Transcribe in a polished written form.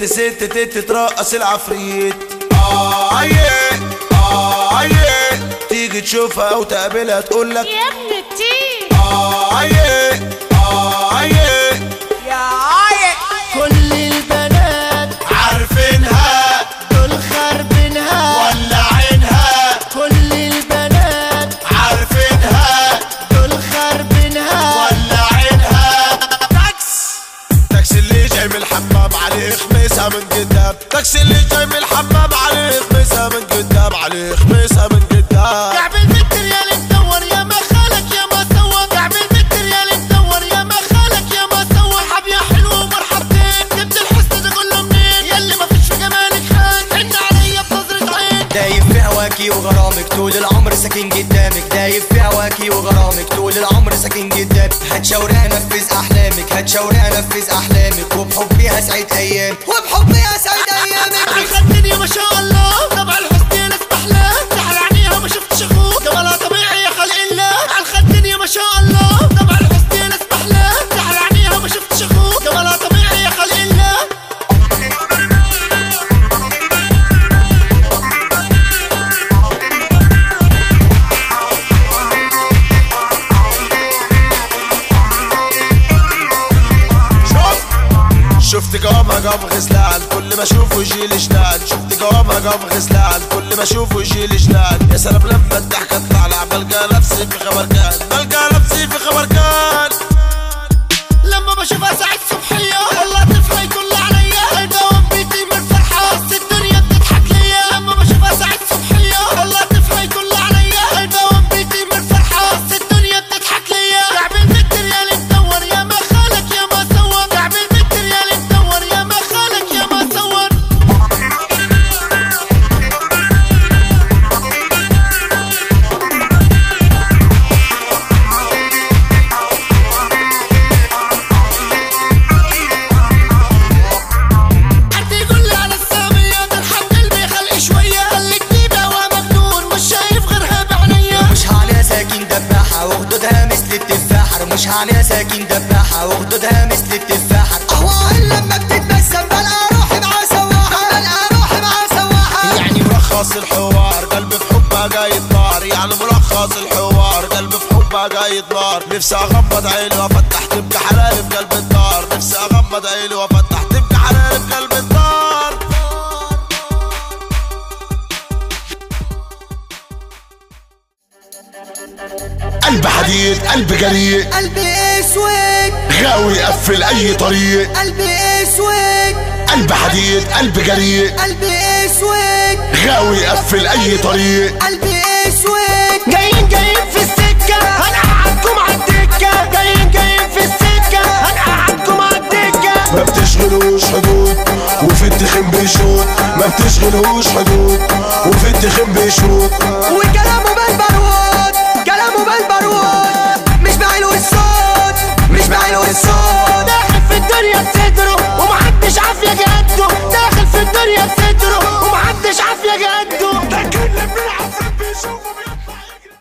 ست ترقص العفريت. تيجي تشوفها او تقابلها تقولك يا ابن التيت. يا عايق كل البنات عارفينها دول خربينها ولعينها. كل البنات عارفينها دول خربينها ولعينها. تاكسي اللي جاي من الحمام عليه خميسة من قدام. تاكسي اللي جاي من الحمام عليه خميسة من قدام. عليه خميسة من قدام. كعب المتر يا اللي تدور يا ما خالك يا ما سوى. كعب المتر يا اللي تدور يا ما خالك يا ما سوى. مرحب يا حلو ومرحبتين. جبت الحسن ده كله منين ياللي ما فيش في جمالك خان. حن عليا بنظرة عين. دايب في هواكي وغرامك طول العمر ساكن قدامك. دايب في هواكي وغرامك طول العمر ساكن قدامك. هتشاوري انفذ احلامك. هتشاوري انفذ احلامك. وبحبي هسعد ايام. وبحبي هسعد ايامك. الدنيا ما شاء الله طبع الحسن استحلاه. سحر عينيها ما شفتش اخوك جمالها طبيعي يا خلق الله. الدنيا ما شاء الله طبع الحسن استحلاه. سحر عينيها ما شفتش اخوك جمالها طبيعي يا خلق الله. شفت جوابها جاب غزلان كل ما اشوفه يجيلي جنان. شفت جوابها جاب غزلان كل ما اشوفه يجيلي جنان. يا سلام لما الضحكة تطلع بلقى نفسي في خبر كان. بلقى نفسي في خبر كان. لما بشوفها سعيد صبحية والله طفلة يطل عليا. الدوام بيطير من الفرحة بس الدنيا بتضحك ليا. لما بشوفها سعيد صبحية والله طفلة يطل عليا. الدوام بيطير من الفرحة بس الدنيا بتضحك ليا. كعب المتر يا اللي تدور يا ما خالك يا ما سوى. كعب المتر يا اللي تدور يا ما خالك يا ما سوى. مش عليها ساكن دباحة وخدودها مثل التفاحة. أهواء لما بتتبسم بلقى روحي مع سواحة. بلقى روحي مع سواحة. يعني ملخص الحوار قلبي في حبها جاي نار. يعني ملخص الحوار قلبي في حبها جاي نار. نفسي اغمض عيني وافتح تبقى حلالي في قلب النار. نفسي اغمض عيني وافتح تبقى حلالي في قلب النار. قلب حديد قلب جريء قلبي اسود غاوي يقفل اي طريق. قلبي اسود قلب حديد قلب جريء قلبي اسود غاوي يقفل اي طريق. قلبي اسود جايين في السكة هنقعدكم عالدكة. جايين في السكة هنقعدكم عالدكة. ما بتشغلوش حدود وفي التخين بيشوط. ما بتشغلوش حدود وفي التخين بيشوط.